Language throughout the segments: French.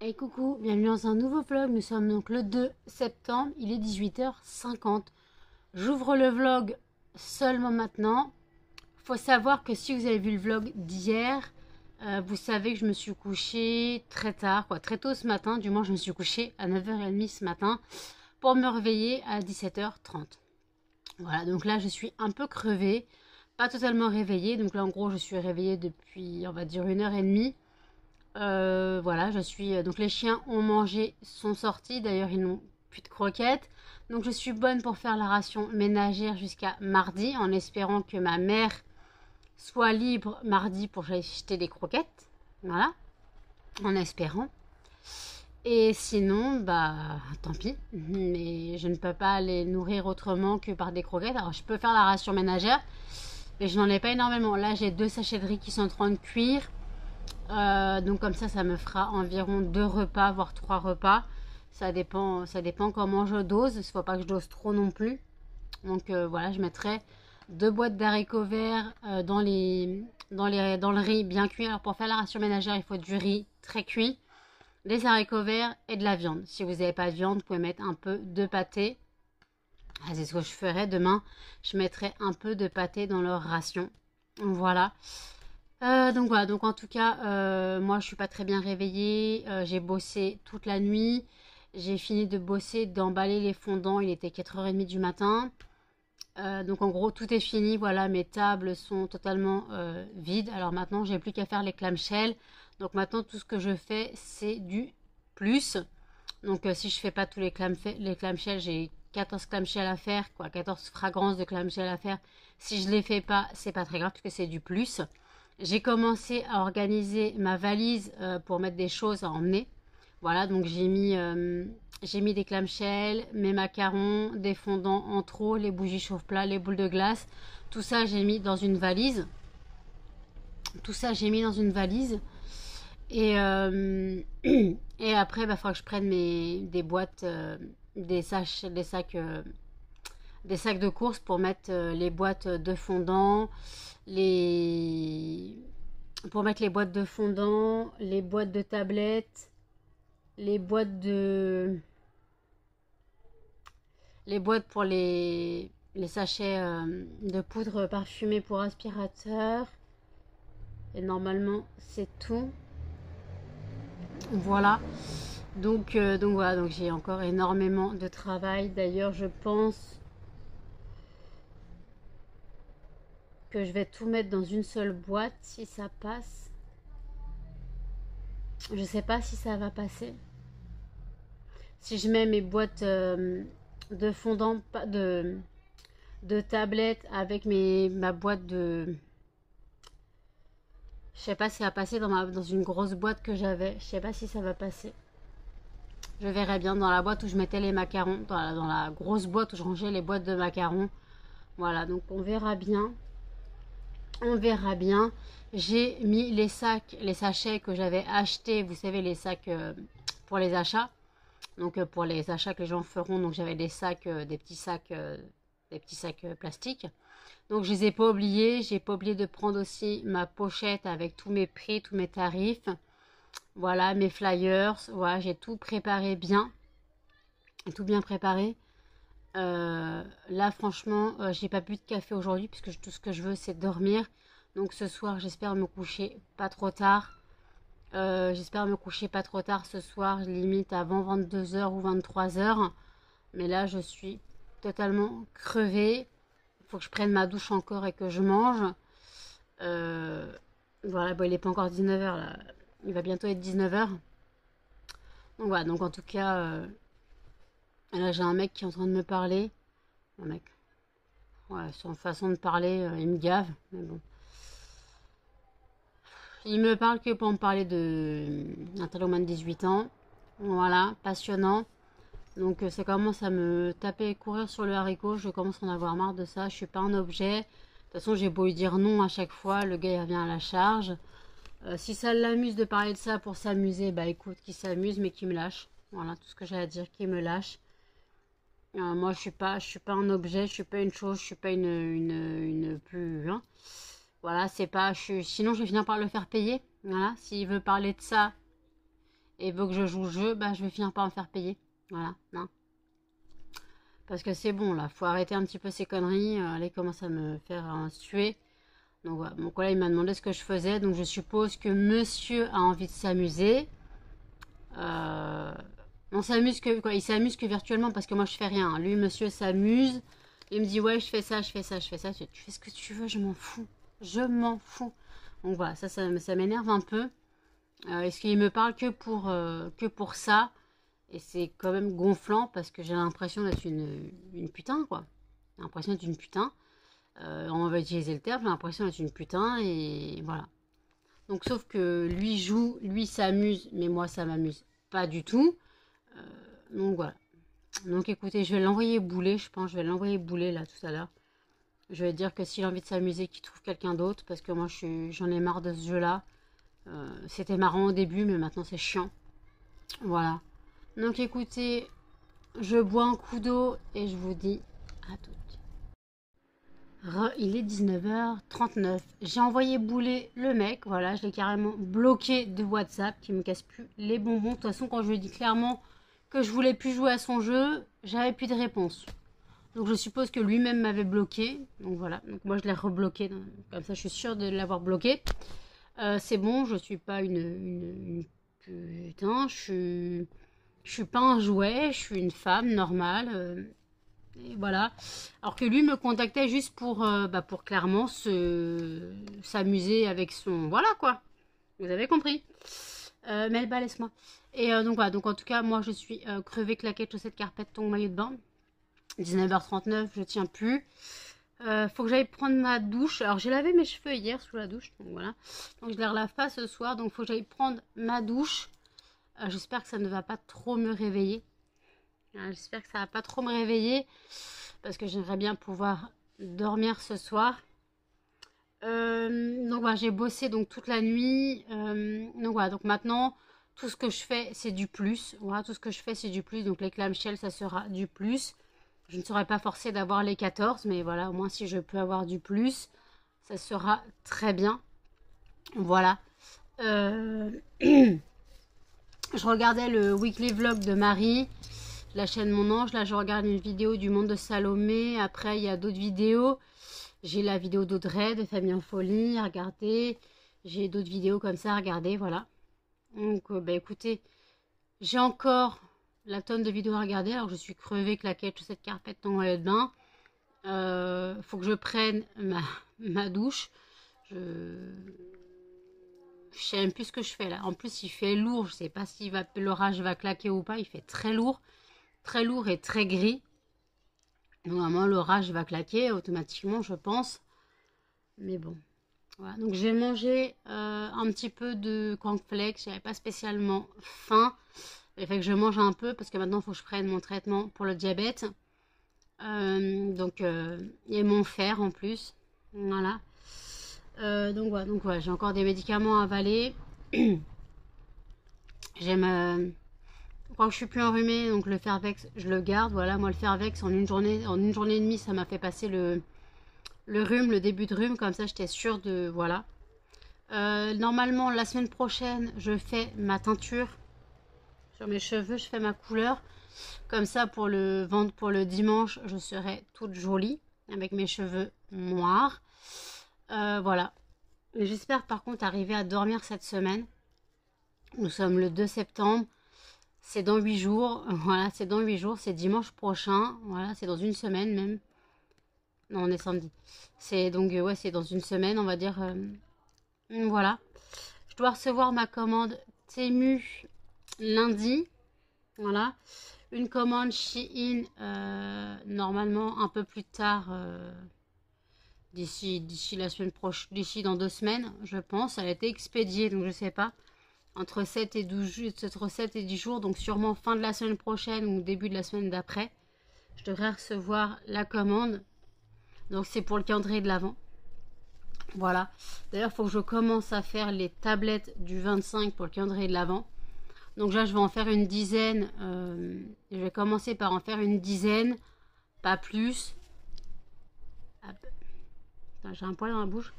Hey coucou, bienvenue dans un nouveau vlog. Nous sommes donc le 2 septembre, il est 18h50. J'ouvre le vlog seulement maintenant. Faut savoir que si vous avez vu le vlog d'hier, vous savez que je me suis couchée très tard, très tôt ce matin. Du moins, je me suis couchée à 9h30 ce matin pour me réveiller à 17h30. Voilà, donc là, je suis un peu crevée, pas totalement réveillée. Donc là, en gros, je suis réveillée depuis, on va dire, 1h30. Voilà, je suis. Donc les chiens ont mangé, sont sortis. D'ailleurs, ils n'ont plus de croquettes. Donc je suis bonne pour faire la ration ménagère jusqu'à mardi, en espérant que ma mère soit libre mardi pour que j'aille acheter des croquettes. Voilà, en espérant. Et sinon, bah, tant pis. Mais je ne peux pas les nourrir autrement que par des croquettes. Alors je peux faire la ration ménagère, mais je n'en ai pas énormément. Là, j'ai 2 sachets de riz qui sont en train de cuire. Donc comme ça me fera environ 2 repas, voire 3 repas. Ça dépend comment je dose. Il ne faut pas que je dose trop non plus. Donc voilà, je mettrai 2 boîtes d'haricots verts dans le riz bien cuit. Alors pour faire la ration ménagère, il faut du riz très cuit, des haricots verts et de la viande. Si vous n'avez pas de viande, vous pouvez mettre un peu de pâté. C'est ce que je ferai demain. Je mettrai un peu de pâté dans leur ration. Voilà. Donc voilà, donc en tout cas, moi je suis pas très bien réveillée. J'ai bossé toute la nuit. J'ai fini de bosser, d'emballer les fondants. Il était 4h30 du matin. Donc en gros, tout est fini. Voilà, mes tables sont totalement vides. Alors maintenant, j'ai plus qu'à faire les clamshells. Donc maintenant, tout ce que je fais, c'est du plus. Donc si je fais pas tous les clamshells, j'ai 14 clamshells à faire, 14 fragrances de clamshells à faire. Si je les fais pas, c'est pas très grave puisque c'est du plus. J'ai commencé à organiser ma valise pour mettre des choses à emmener. Voilà, donc j'ai mis des clamshells, mes macarons, des fondants en trop, les bougies chauffe-plat, les boules de glace. Tout ça, j'ai mis dans une valise. Tout ça, j'ai mis dans une valise. Et, et après, il va falloir que je prenne des boîtes, des sacs de course pour mettre les boîtes de fondant, les pour mettre les boîtes de fondant, les boîtes de tablettes, les boîtes de les boîtes pour les sachets de poudre parfumée pour aspirateur. Et normalement, c'est tout. Voilà. Donc voilà, donc j'ai encore énormément de travail. D'ailleurs, je pense que je vais tout mettre dans une seule boîte si ça passe. Je sais pas si ça va passer. Si je mets mes boîtes de fondant de tablettes avec ma boîte de... Je sais pas si ça va passer dans une grosse boîte que j'avais. Je sais pas si ça va passer. Je verrai bien dans la boîte où je mettais les macarons. Dans la grosse boîte où je rangeais les boîtes de macarons. Voilà, donc on verra bien. On verra bien. J'ai mis les sachets que j'avais achetés. Vous savez, les sacs pour les achats. Donc pour les achats que les gens feront. Donc j'avais des sacs, des petits sacs plastiques. Donc je les ai pas oubliés. J'ai pas oublié de prendre aussi ma pochette avec tous mes prix, tous mes tarifs. Voilà, mes flyers. Voilà, j'ai tout préparé bien. Tout bien préparé. Là, franchement, j'ai pas bu de café aujourd'hui puisque tout ce que je veux, c'est dormir. Donc ce soir, j'espère me coucher pas trop tard. J'espère me coucher pas trop tard ce soir, limite avant 22h ou 23h. Mais là, je suis totalement crevée. Il faut que je prenne ma douche encore et que je mange. Voilà, bon, il n'est pas encore 19h là. Il va bientôt être 19h. Donc voilà, donc en tout cas, là j'ai un mec qui est en train de me parler. Un mec. Ouais, son façon de parler, il me gave. Mais bon. Il me parle que pour me parler d'un tel au moins de 18 ans. Voilà, passionnant. Donc ça commence à me taper et courir sur le haricot. Je commence à en avoir marre de ça. Je suis pas un objet. De toute façon, j'ai beau lui dire non à chaque fois. Le gars, il revient à la charge. Si ça l'amuse de parler de ça pour s'amuser, bah écoute, qu'il s'amuse, mais qu'il me lâche. Voilà, tout ce que j'ai à dire, qu'il me lâche. Moi, je suis pas un objet, je suis pas une chose, je suis pas une plus... Hein. Voilà, c'est pas... sinon, je vais finir par le faire payer. Voilà, s'il veut parler de ça et veut que je joue le jeu, bah je vais finir par me faire payer. Voilà, non. Parce que c'est bon là, faut arrêter un petit peu ces conneries. Là, il commence à me faire suer. Donc voilà, mon collègue m'a demandé ce que je faisais, donc je suppose que monsieur a envie de s'amuser. On s'amuse que quoi, il s'amuse que virtuellement parce que moi je fais rien. Lui, monsieur s'amuse. Il me dit ouais, je fais ça, je fais ça, je fais ça. Tu fais ce que tu veux, je m'en fous. Je m'en fous. Donc voilà, ça m'énerve un peu. Est-ce qu'il me parle que pour ça? Et c'est quand même gonflant parce que j'ai l'impression d'être une putain, quoi. J'ai l'impression d'être une putain. On va utiliser le terme, j'ai l'impression d'être une putain et voilà. Donc sauf que lui joue, lui s'amuse, mais moi ça m'amuse pas du tout. Donc voilà. Donc écoutez, je vais l'envoyer bouler, je pense. Je vais l'envoyer bouler là tout à l'heure. Je vais dire que s'il a envie de s'amuser, qu'il trouve quelqu'un d'autre. Parce que moi j'en ai marre de ce jeu-là. C'était marrant au début, mais maintenant c'est chiant. Voilà. Donc écoutez, je bois un coup d'eau et je vous dis à toutes. Il est 19h39. J'ai envoyé bouler le mec. Voilà, je l'ai carrément bloqué de WhatsApp qui me casse plus les bonbons. De toute façon, quand je lui ai dit clairement que je voulais plus jouer à son jeu, j'avais plus de réponse. Donc je suppose que lui-même m'avait bloqué. Donc voilà, donc moi je l'ai rebloqué. Comme ça je suis sûre de l'avoir bloqué. C'est bon, je suis pas une putain, je suis pas un jouet, je suis une femme normale. Et voilà. Alors que lui me contactait juste pour clairement s'amuser avec son... Voilà quoi. Vous avez compris. Melba, laisse-moi. Et donc voilà, donc en tout cas, moi je suis crevée, claquette, chaussettes, carpette, tongs, maillot de bain. 19h39, je tiens plus. Faut que j'aille prendre ma douche. Alors j'ai lavé mes cheveux hier sous la douche, donc voilà. Donc je les relave pas ce soir, donc faut que j'aille prendre ma douche. J'espère que ça ne va pas trop me réveiller. J'espère que ça va pas trop me réveiller parce que j'aimerais bien pouvoir dormir ce soir. Donc voilà, j'ai bossé donc toute la nuit. Donc voilà, donc maintenant tout ce que je fais c'est du plus. Voilà, tout ce que je fais c'est du plus. Donc les clamshells ça sera du plus. Je ne serai pas forcée d'avoir les 14, mais voilà, au moins si je peux avoir du plus, ça sera très bien. Voilà. Je regardais le weekly vlog de Marie, la chaîne Mon Ange. Là, je regarde une vidéo du monde de Salomé. Après, il y a d'autres vidéos. J'ai la vidéo d'Audrey, de Famille en Folie, à regarder. J'ai d'autres vidéos comme ça à regarder, voilà. Donc, écoutez, j'ai encore la tonne de vidéos à regarder. Alors, je suis crevée, claquette, chaussettes, carpette, tongs, maillot de bain. Faut que je prenne ma douche. Je sais même plus ce que je fais là. En plus, il fait lourd. Je sais pas si l'orage va claquer ou pas. Il fait très lourd et très gris. Normalement, l'orage va claquer automatiquement, je pense. Mais bon. Voilà. Donc, j'ai mangé un petit peu de cornflakes. J'avais pas spécialement faim. Il fait que je mange un peu parce que maintenant, il faut que je prenne mon traitement pour le diabète. Et mon fer en plus. Voilà. Donc voilà, j'ai encore des médicaments à avaler. Quand je suis plus enrhumée, donc le Fervex, je le garde. Voilà, moi le Fervex en une journée et demie, ça m'a fait passer le rhume, le début de rhume, comme ça j'étais sûre de voilà. Normalement la semaine prochaine, je fais ma teinture sur mes cheveux, je fais ma couleur. Comme ça pour le dimanche, je serai toute jolie avec mes cheveux noirs. Voilà. J'espère par contre arriver à dormir cette semaine. Nous sommes le 2 septembre. C'est dans 8 jours. Voilà, c'est dans 8 jours. C'est dimanche prochain. Voilà, c'est dans une semaine même. Non, on est samedi. C'est donc, ouais, c'est dans une semaine, on va dire. Voilà. Je dois recevoir ma commande Temu lundi. Voilà. Une commande Shein normalement un peu plus tard. D'ici la semaine prochaine, d'ici dans 2 semaines, je pense. Elle a été expédiée, donc je sais pas. Entre 7 et 10 jours, donc sûrement fin de la semaine prochaine ou début de la semaine d'après. Je devrais recevoir la commande. Donc c'est pour le calendrier de l'Avent. Voilà. D'ailleurs, il faut que je commence à faire les tablettes du 25 pour le calendrier de l'Avent. Donc là, je vais en faire une dizaine. Je vais commencer par en faire une dizaine, pas plus. J'ai un poil dans la bouche.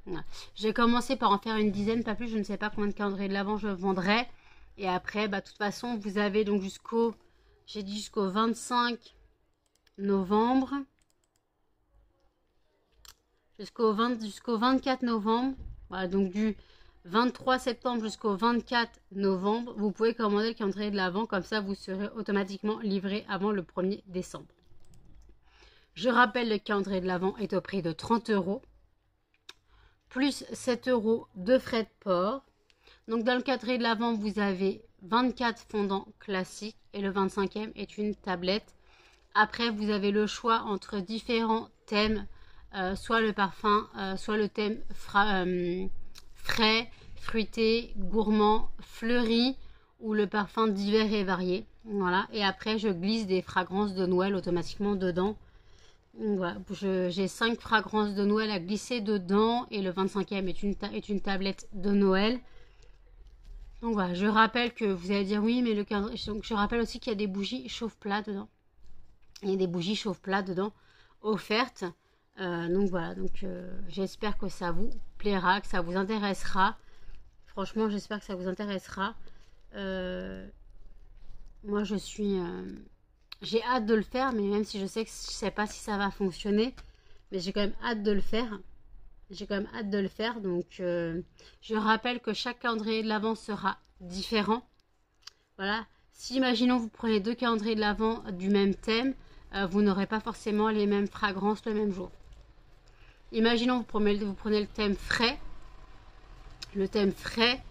Voilà. J'ai commencé par en faire une dizaine, pas plus. Je ne sais pas combien de calendriers de l'Avent je vendrai. Et après, bah, de toute façon, vous avez donc jusqu'au, j'ai dit jusqu'au 25 novembre. Jusqu'au 24 novembre. Voilà, donc du 23 septembre jusqu'au 24 novembre, vous pouvez commander le calendrier de l'Avent. Comme ça, vous serez automatiquement livré avant le 1er décembre. Je rappelle, le calendrier de l'Avent est au prix de 30 €. Plus 7 € de frais de port. Donc dans le calendrier de l'Avent, vous avez 24 fondants classiques et le 25e est une tablette. Après, vous avez le choix entre différents thèmes, soit le parfum, soit le thème frais, fruité, gourmand, fleuri ou le parfum divers et varié. Voilà. Et après, je glisse des fragrances de Noël automatiquement dedans. Voilà, j'ai 5 fragrances de Noël à glisser dedans et le 25e est une tablette de Noël. Donc voilà, je rappelle que vous allez dire oui, mais le cadre. Donc je rappelle aussi qu'il y a des bougies chauffe-plat dedans. Il y a des bougies chauffe-plat dedans offertes. Donc voilà, donc j'espère que ça vous plaira, que ça vous intéressera. Franchement, j'espère que ça vous intéressera. Moi, je suis. J'ai hâte de le faire, mais même si je sais que je sais pas si ça va fonctionner, mais j'ai quand même hâte de le faire. J'ai quand même hâte de le faire. Donc, je rappelle que chaque calendrier de l'Avent sera différent. Voilà. Si, imaginons, vous prenez 2 calendriers de l'Avent du même thème, vous n'aurez pas forcément les mêmes fragrances le même jour. Imaginons, vous prenez le thème frais. Le thème frais.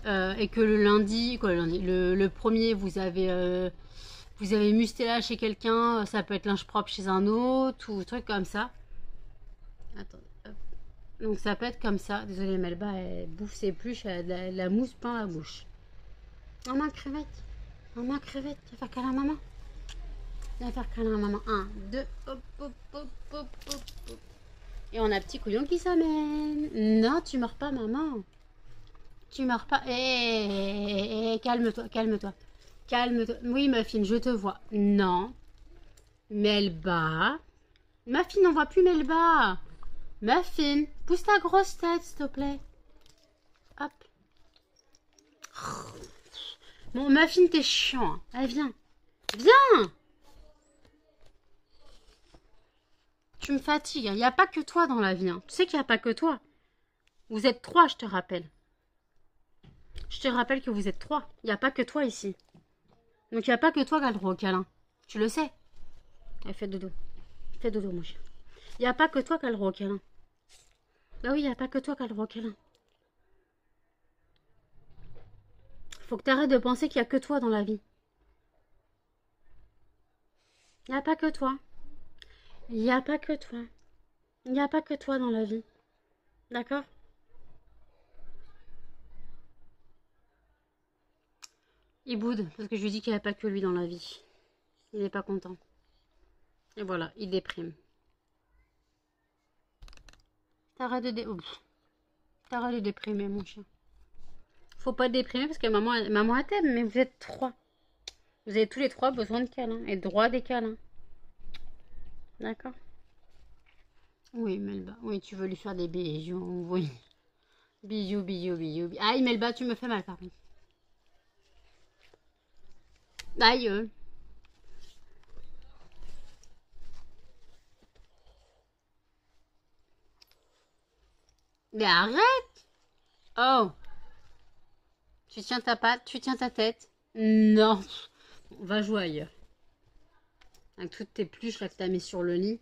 Et que le lundi, le premier, vous avez musté chez quelqu'un, ça peut être linge propre chez un autre, ou truc comme ça. Attendez, hop. Donc ça peut être comme ça. Désolée, Melba, elle bouffe ses pluches, elle a de la mousse plein la bouche. Maman crevette, viens faire câlin à maman. Viens faire câlin à maman. 1, 2, hop, hop, hop, hop, hop, hop. Et on a petit couillon qui s'amène. Non, tu mords pas, maman. Tu mords pas. Calme-toi, calme-toi. Calme-toi. Oui, Muffin, je te vois. Non. Melba. Muffin, on voit plus Melba. Muffin, pousse ta grosse tête, s'il te plaît. Hop. Bon, Muffin, t'es chiant. Allez, viens. Viens. Tu me fatigues. Il n'y a pas que toi dans la vie. Tu sais qu'il n'y a pas que toi. Vous êtes 3, je te rappelle. Je te rappelle que vous êtes 3. Il n'y a pas que toi ici. Donc, il n'y a pas que toi qui a le droit au câlin. Tu le sais. Elle fait dodo. Fais dodo, mon chien. Il n'y a pas que toi qui a le droit au câlin. Bah oui, il n'y a pas que toi qui a le droit au câlin. Faut que tu arrêtes de penser qu'il n'y a que toi dans la vie. Il n'y a pas que toi. Il n'y a pas que toi. Il n'y a pas que toi dans la vie. D'accord? Il boude parce que je lui dis qu'il n'y a pas que lui dans la vie. Il n'est pas content. Et voilà, il déprime. T'arrêtes de déprimer, mon chien. Faut pas déprimer parce que maman a t'aime, mais vous êtes 3. Vous avez tous les 3 besoin de câlins et droit des câlins. D'accord? Oui, Melba. Oui, tu veux lui faire des bisous. Oui. Bisous, bisous, bisous. Aïe, Melba, tu me fais mal, pardon. Aïe. Mais arrête! Oh! Tu tiens ta patte, tu tiens ta tête. Non! On va jouer ailleurs. Avec toutes tes pluches là que t'as mis sur le lit.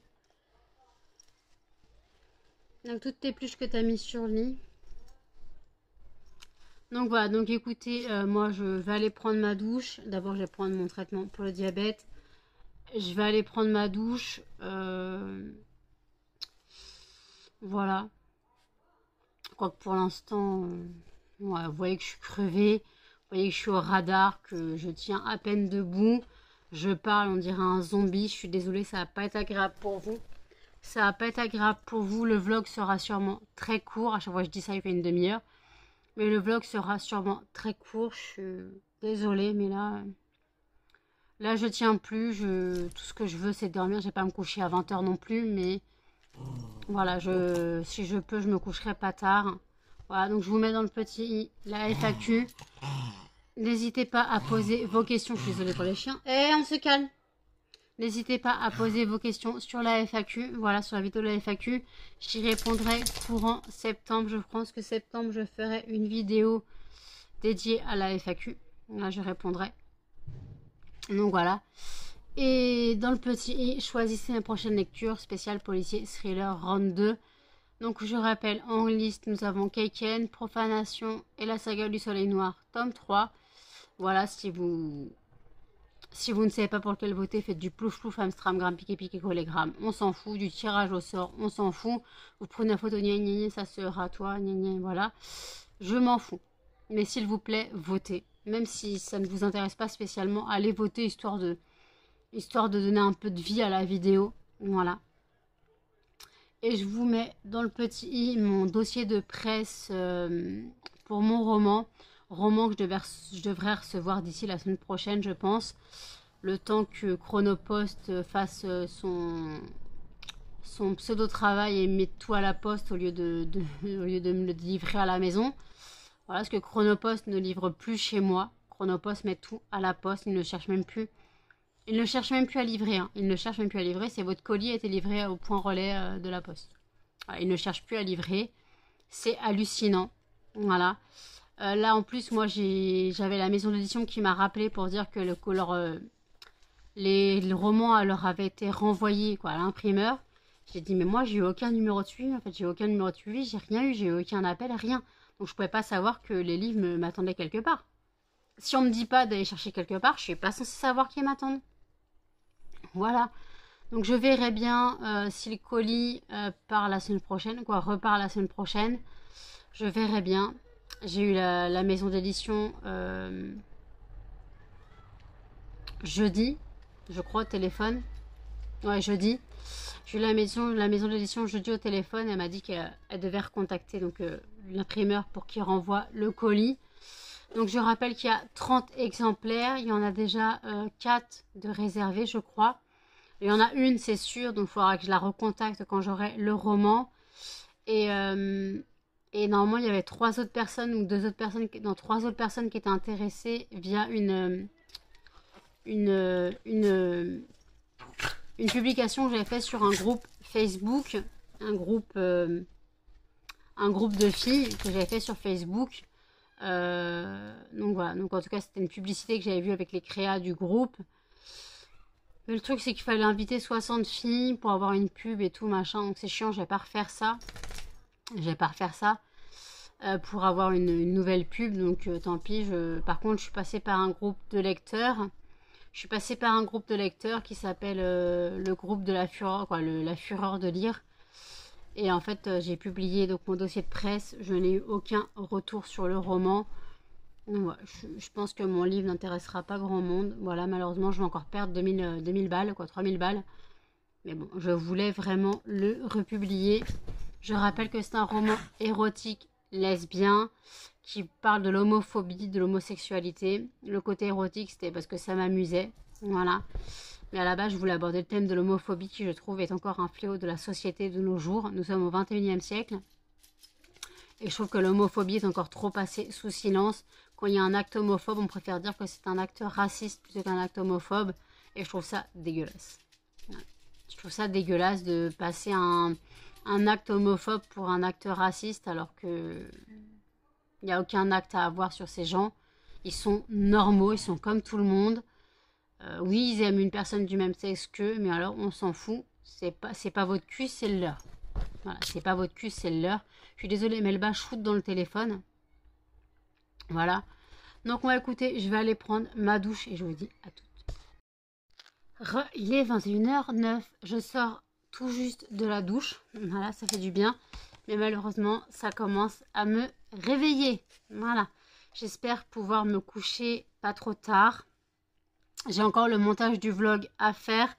Avec toutes tes pluches que t'as mis sur le lit. Donc voilà, donc écoutez, moi je vais aller prendre ma douche. D'abord je vais prendre mon traitement pour le diabète. Je vais aller prendre ma douche. Voilà. Quoique pour l'instant, ouais, vous voyez que je suis crevée. Vous voyez que je suis au radar, que je tiens à peine debout. Je parle, on dirait un zombie. Je suis désolée, ça va pas être agréable pour vous. Ça va pas être agréable pour vous. Le vlog sera sûrement très court. À chaque fois que je dis ça, il fait une demi-heure. Mais le vlog sera sûrement très court. Je suis désolée, mais là je tiens plus. Tout ce que je veux, c'est dormir. Je vais pas me coucher à 20 h non plus, mais voilà, si je peux, je me coucherai pas tard. Voilà, donc je vous mets dans le petit la FAQ. N'hésitez pas à poser vos questions. Je suis désolée pour les chiens. Et on se calme. N'hésitez pas à poser vos questions sur la FAQ. Voilà, sur la vidéo de la FAQ. J'y répondrai courant septembre. Je pense que septembre, je ferai une vidéo dédiée à la FAQ. Là, je répondrai. Donc voilà. Et dans le petit i, choisissez la prochaine lecture spéciale policier thriller round 2. Donc je rappelle, en liste, nous avons Keiken, Profanation et la saga du soleil noir, tome 3. Voilà, si vous ne savez pas pour lequel voter, faites du plouf plouf, Amstramgram, piqué piqué, collégramme. On s'en fout. Du tirage au sort, on s'en fout. Vous prenez la photo, gna gna gna, ça sera toi, gna gna, voilà. Je m'en fous. Mais s'il vous plaît, votez. Même si ça ne vous intéresse pas spécialement, allez voter histoire de donner un peu de vie à la vidéo. Voilà. Et je vous mets dans le petit i mon dossier de presse pour mon roman. Roman que je devrais recevoir d'ici la semaine prochaine, je pense. Le temps que Chronopost fasse son pseudo-travail et mette tout à la poste au lieu de me le livrer à la maison. Voilà, parce que Chronopost ne livre plus chez moi. Chronopost met tout à la poste, il ne cherche même plus. Il ne cherche même plus à livrer. Hein. Il ne cherche même plus à livrer. C'est votre colis a été livré au point relais de la poste. Voilà, il ne cherche plus à livrer. C'est hallucinant. Voilà. Là, en plus, moi, j'avais la maison d'édition qui m'a rappelé pour dire que les romans leur avaient été renvoyés à l'imprimeur. J'ai dit, mais moi, j'ai eu aucun numéro de suivi. En fait, j'ai aucun numéro de suivi. J'ai rien eu. J'ai eu aucun appel, rien. Donc, je pouvais pas savoir que les livres m'attendaient quelque part. Si on me dit pas d'aller chercher quelque part, je suis pas censée savoir qui m'attend. Voilà, donc je verrai bien si le colis part la semaine prochaine, repart la semaine prochaine. Je verrai bien. J'ai eu la maison d'édition jeudi, je crois, au téléphone. Ouais, jeudi. J'ai eu la maison d'édition jeudi au téléphone. Elle m'a dit qu'elle devait recontacter l'imprimeur pour qu'il renvoie le colis. Donc je rappelle qu'il y a 30 exemplaires. Il y en a déjà 4 de réservés, je crois. Il y en a une, c'est sûr, donc il faudra que je la recontacte quand j'aurai le roman. Et normalement, il y avait 3 autres personnes ou 2 autres personnes, non, 3 autres personnes qui étaient intéressées via une publication que j'avais faite sur un groupe Facebook, un groupe de filles que j'avais fait sur Facebook. Donc voilà, donc en tout cas c'était une publicité que j'avais vue avec les créas du groupe. Mais le truc c'est qu'il fallait inviter 60 filles pour avoir une pub et tout machin, donc c'est chiant, je vais pas refaire ça. Pour avoir une nouvelle pub, donc tant pis. Par contre je suis passée par un groupe de lecteurs. Qui s'appelle le groupe de la fureur, la fureur de lire. Et en fait, j'ai publié donc mon dossier de presse. Je n'ai eu aucun retour sur le roman. Donc, voilà, je pense que mon livre n'intéressera pas grand monde. Voilà, malheureusement, je vais encore perdre 2000 balles, 3000 balles. Mais bon, je voulais vraiment le republier. Je rappelle que c'est un roman érotique lesbien qui parle de l'homophobie, de l'homosexualité. Le côté érotique, c'était parce que ça m'amusait. Voilà. Mais à la base, je voulais aborder le thème de l'homophobie qui, je trouve, est encore un fléau de la société de nos jours. Nous sommes au 21e siècle. Et je trouve que l'homophobie est encore trop passée sous silence. Quand il y a un acte homophobe, on préfère dire que c'est un acte raciste plutôt qu'un acte homophobe. Et je trouve ça dégueulasse. Je trouve ça dégueulasse de passer un acte homophobe pour un acte raciste alors que il n'y a aucun acte à avoir sur ces gens. Ils sont normaux, ils sont comme tout le monde. Oui, ils aiment une personne du même sexe qu'eux, mais alors on s'en fout. C'est pas votre cul, c'est le leur. Voilà, c'est pas votre cul, c'est le leur. Je suis désolée, mais le bas shoot dans le téléphone. Voilà. Donc on va écouter, je vais aller prendre ma douche et je vous dis à toutes. Il est 21h09. Je sors tout juste de la douche. Voilà, ça fait du bien. Mais malheureusement, ça commence à me réveiller. Voilà. J'espère pouvoir me coucher pas trop tard. J'ai encore le montage du vlog à faire.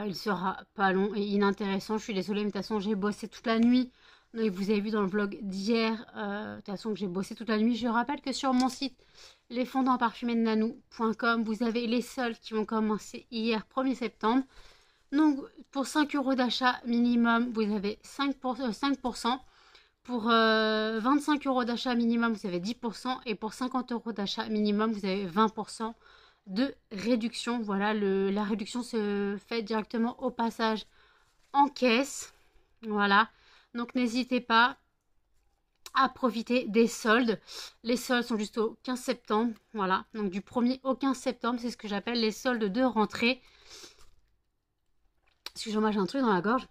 Il sera pas long et inintéressant. Je suis désolée, mais de toute façon, j'ai bossé toute la nuit. Donc, vous avez vu dans le vlog d'hier, de toute façon, que j'ai bossé toute la nuit. Je rappelle que sur mon site, lesfondantparfumésdenanou.com, vous avez les soldes qui vont commencer hier, 1er septembre. Donc, pour 5 € d'achat minimum, vous avez 5%. Pour 25 € d'achat minimum, vous avez 10%. Et pour 50 € d'achat minimum, vous avez 20% de réduction. Voilà, la réduction se fait directement au passage en caisse. Voilà, donc n'hésitez pas à profiter des soldes. Les soldes sont juste au 15 septembre. Voilà, donc du 1er au 15 septembre, c'est ce que j'appelle les soldes de rentrée. Excusez-moi, j'ai un truc dans la gorge.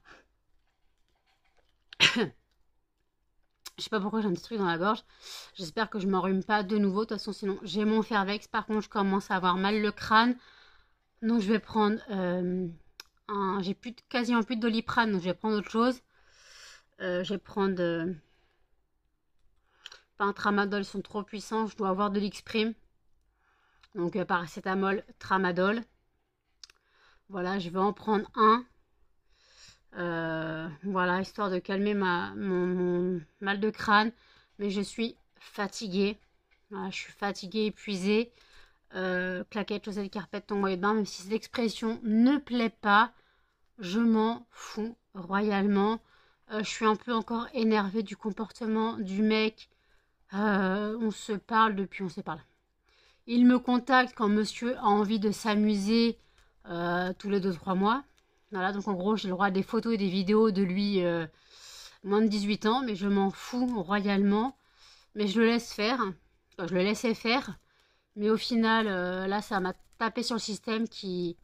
Je sais pas pourquoi j'ai un petit truc dans la gorge. J'espère que je m'enrhume pas de nouveau. De toute façon, sinon, j'ai mon Fervex. Par contre, je commence à avoir mal le crâne. Donc, je vais prendre j'ai quasiment plus de Doliprane. Donc, je vais prendre autre chose. Je vais prendre pas un Tramadol. Ils sont trop puissants. Je dois avoir de l'Xprime. Donc, paracétamol, Tramadol. Voilà, je vais en prendre un. Voilà, histoire de calmer mon mal de crâne. Mais je suis fatiguée. Voilà, je suis fatiguée, épuisée. Claquettes, chaussettes, carpettes, ton maillot de bain. Même si cette expression ne plaît pas, je m'en fous royalement. Je suis un peu encore énervée du comportement du mec. On se parle depuis, on se parle. Il me contacte quand monsieur a envie de s'amuser tous les 2-3 mois. Voilà, donc en gros, j'ai le droit à des photos et des vidéos de lui moins de 18 ans, mais je m'en fous royalement. Mais je le laisse faire. Enfin, je le laissais faire. Mais au final, là, ça m'a tapé sur le système qui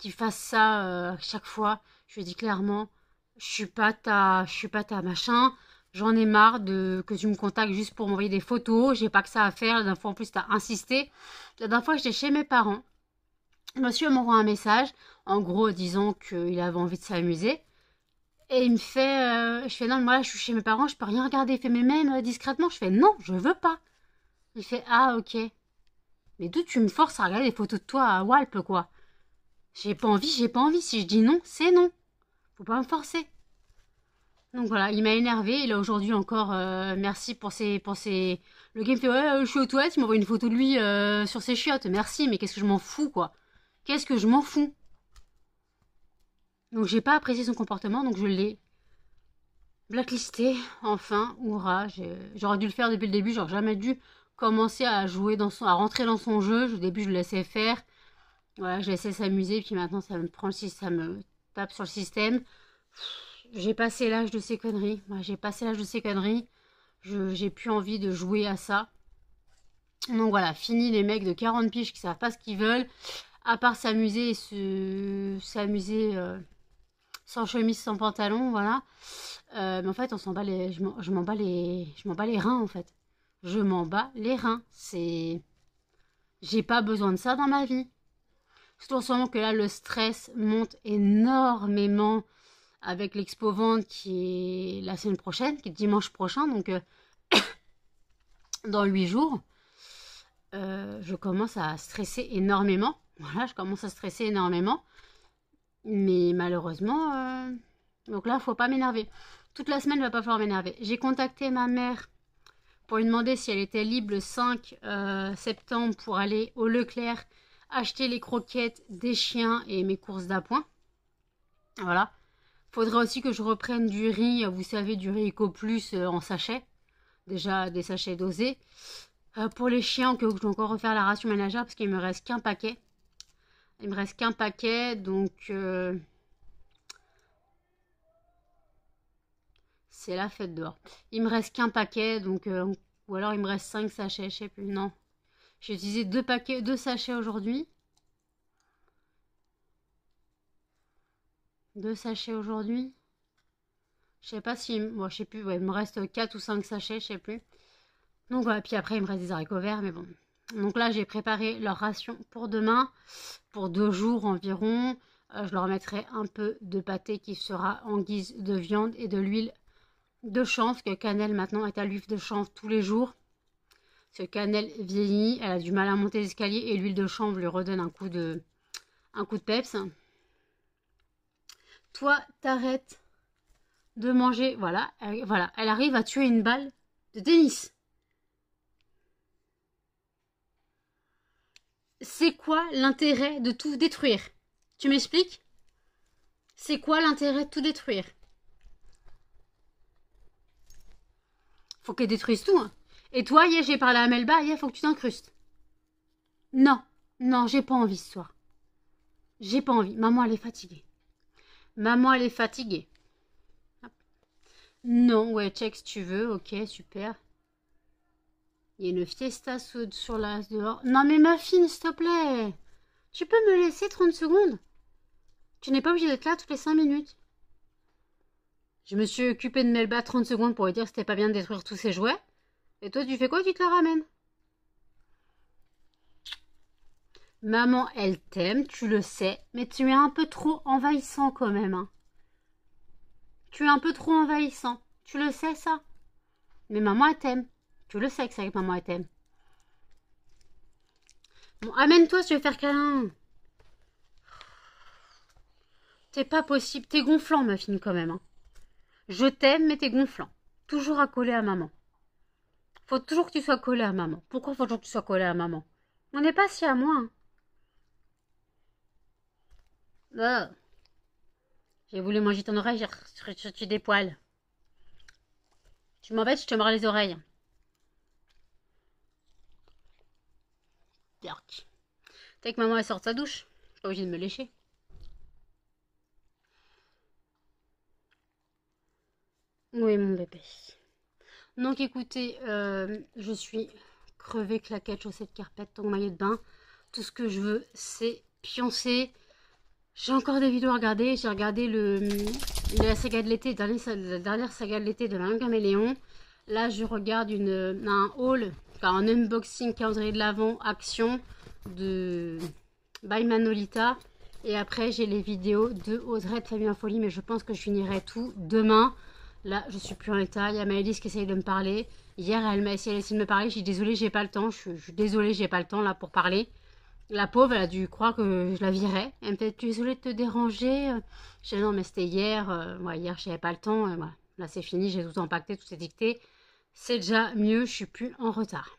fasse ça chaque fois. Je lui ai dit clairement, je suis pas ta machin. J'en ai marre que tu me contactes juste pour m'envoyer des photos. J'ai pas que ça à faire. La dernière fois, en plus, tu as insisté. La dernière fois, j'étais chez mes parents. Monsieur m'envoie un message, en gros, disant qu'il avait envie de s'amuser. Et il me fait, je fais, non, moi, là, je suis chez mes parents, je peux rien regarder. Il fait, mais même discrètement, je fais, non, je veux pas. Il fait, ah, ok. Mais d'où tu me forces à regarder des photos de toi à Walp, quoi? J'ai pas envie, j'ai pas envie. Si je dis non, c'est non. Faut pas me forcer. Donc voilà, il m'a énervé. Et là, aujourd'hui encore, merci pour ses... Le gars me fait, ouais, je suis aux toilettes, il m'envoie une photo de lui sur ses chiottes. Merci, mais qu'est-ce que je m'en fous, quoi? Qu'est-ce que je m'en fous? Donc j'ai pas apprécié son comportement, donc je l'ai blacklisté. Enfin, hurrah. J'aurais dû le faire depuis le début, j'aurais jamais dû commencer à jouer à rentrer dans son jeu. Au début, je le laissais faire. Voilà, je laissais s'amuser, puis maintenant, ça me tape sur le système. J'ai passé l'âge de ces conneries. Ouais, j'ai passé l'âge de ces conneries. J'ai plus envie de jouer à ça. Donc voilà, fini les mecs de 40 piges qui savent pas ce qu'ils veulent. À part s'amuser s'amuser sans chemise, sans pantalon, voilà. Mais en fait, on s'en bat les, je m'en bats les reins, en fait. Je m'en bats les reins. J'ai pas besoin de ça dans ma vie. Surtout en ce moment que là, le stress monte énormément avec l'expo vente qui est la semaine prochaine, qui est dimanche prochain, donc dans 8 jours. Je commence à stresser énormément. Voilà, je commence à stresser énormément. Mais malheureusement, donc là, faut pas m'énerver. Toute la semaine, il va pas falloir m'énerver. J'ai contacté ma mère pour lui demander si elle était libre le 5 septembre pour aller au Leclerc acheter les croquettes des chiens et mes courses d'appoint. Voilà. Faudrait aussi que je reprenne du riz, vous savez, du riz Eco Plus en sachet. Déjà des sachets dosés. Pour les chiens, que je dois encore refaire la ration ménagère parce qu'il me reste qu'un paquet. Il me reste qu'un paquet, donc c'est la fête dehors. Il me reste qu'un paquet, donc ou alors il me reste 5 sachets, je sais plus. Non, j'ai utilisé 2 sachets aujourd'hui. 2 sachets aujourd'hui. Je sais pas si, bon, je sais plus. Ouais, il me reste 4 ou 5 sachets, je sais plus. Donc voilà, puis après il me reste des haricots verts, mais bon. Donc là, j'ai préparé leur ration pour demain, pour 2 jours environ. Je leur mettrai un peu de pâté qui sera en guise de viande et de l'huile de chanvre, parce que Cannelle maintenant est à l'huile de chanvre tous les jours. Parce que Cannelle vieillit, elle a du mal à monter les escaliers et l'huile de chanvre lui redonne un coup de peps. Toi, t'arrêtes de manger. Voilà, voilà, elle arrive à tuer une balle de tennis. C'est quoi l'intérêt de tout détruire? Tu m'expliques? C'est quoi l'intérêt de tout détruire? Faut qu'elle détruise tout. Hein. Et toi, hier, j'ai parlé à Melba, hier, faut que tu t'incrustes. Non, non, j'ai pas envie ce soir. J'ai pas envie. Maman, elle est fatiguée. Maman, elle est fatiguée. Hop. Non, ouais, check si tu veux. Ok, super. Il y a une fiesta sur la dehors. Non, mais ma fille, s'il te plaît. Tu peux me laisser 30 secondes? Tu n'es pas obligée d'être là toutes les 5 minutes. Je me suis occupée de Melba 30 secondes pour lui dire que c'était pas bien de détruire tous ses jouets. Et toi, tu fais quoi? Tu te la ramènes. Maman, elle t'aime, tu le sais, mais tu es un peu trop envahissant quand même. Hein. Tu es un peu trop envahissant. Tu le sais, ça? Mais maman, elle t'aime. Tu le sais que c'est que maman, elle t'aime. Bon, amène-toi si tu veux faire câlin. C'est pas possible. T'es gonflant, ma fille, quand même. Hein. Je t'aime, mais t'es gonflant. Toujours accolé à maman. Faut toujours que tu sois collé à maman. Pourquoi faut toujours que tu sois collé à maman? On n'est pas si à moi. Hein. Oh. J'ai voulu manger ton oreille, j'ai reçu des poils. Tu m'embêtes, je te mords les oreilles. Dès que maman elle sort de sa douche, je suis pas obligée de me lécher. Oui, mon bébé. Donc écoutez, je suis crevée, claquette, chaussettes, carpette, ton maillot de bain. Tout ce que je veux, c'est pioncer. J'ai encore des vidéos à regarder. J'ai regardé la saga de l'été, la dernière saga de l'été de l'Un Caméléon. Là, je regarde un haul, enfin, un unboxing calendrier de l'Avent action de by Manolita. Et après, j'ai les vidéos de Audrey de Fabien Folie, mais je pense que je finirai tout demain. Là, je suis plus en état. Il y a Maëlys qui essaye de me parler. Hier, elle m'a essayé de me parler. J'ai dit désolée, j'ai pas le temps. Je suis désolée, j'ai pas le temps là pour parler. La pauvre, elle a dû croire que je la virais. Elle me dit désolée de te déranger. Je dis non, mais c'était hier. Ouais, hier, j'avais pas le temps. Voilà. Là, c'est fini. J'ai tout empaqueté, tout est dicté. C'est déjà mieux. Je suis plus en retard.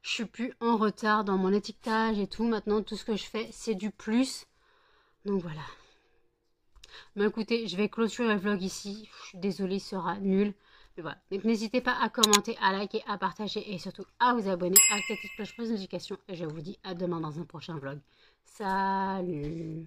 Je suis plus en retard dans mon étiquetage et tout. Maintenant, tout ce que je fais, c'est du plus. Donc voilà. Mais écoutez, je vais clôturer le vlog ici. Je suis désolée, il sera nul. Mais voilà. Donc n'hésitez pas à commenter, à liker, à partager et surtout à vous abonner, à activer la petite cloche pour les notifications. Et je vous dis à demain dans un prochain vlog. Salut!